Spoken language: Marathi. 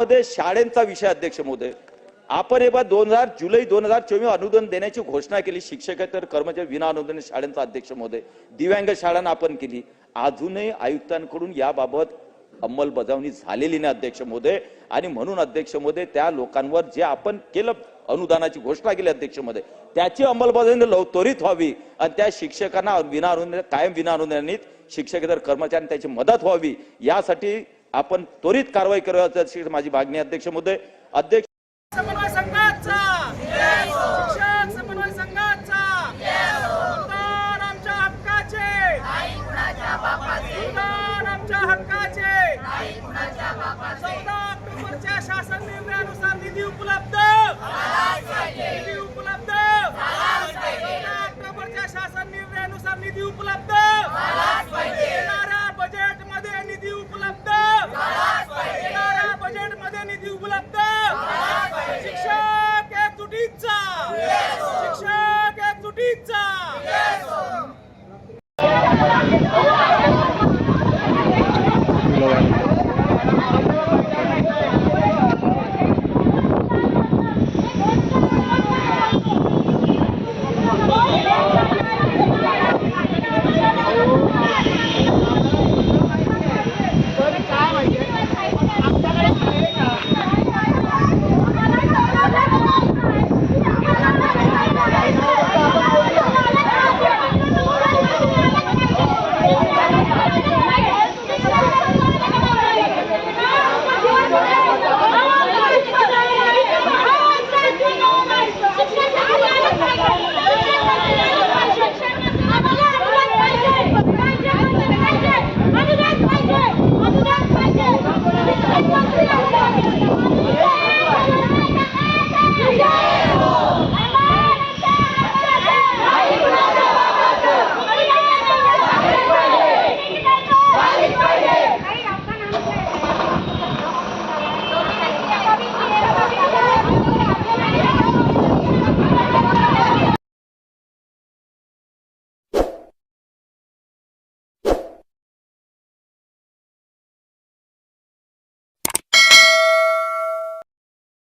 यामध्ये शाळांचा विषय अध्यक्ष महोदय, आपण हे 2000 जुलै 2024 अनुदान देण्याची घोषणा केली, शिक्षकेतर कर्मचारी विना अनुदान शाळांचा अध्यक्ष महोदय, दिव्यांग शाळांना आपण केली, अजूनही आयुक्तांकडून याबाबत अंमलबजावणी झालेली नाही अध्यक्ष महोदय। आणि म्हणून अध्यक्ष महोदय त्या लोकांवर जे आपण केलं अनुदानाची घोषणा केली अध्यक्ष महोदय त्याची अंमलबजावणी त्वरित व्हावी आणि त्या शिक्षकांना विना अनुदान कायम विना अनुदानित शिक्षकेतर कर्मचाऱ्यांना त्याची मदत व्हावी यासाठी आपण त्वरित कारवाई करावी अशी माझी मागणी अध्यक्ष महोदय। अध्यक्ष समन्वय संघाचा शिक्षक समन्वय संघाचा अनुदान आमच्या हक्काचे अनुदान आमच्या हक्काचे 14 ऑक्टोबरच्या शासन निर्णयानुसार निधी उपलब्ध 14 ऑक्टोबरच्या शासन निर्णयानुसार निधी उपलब्ध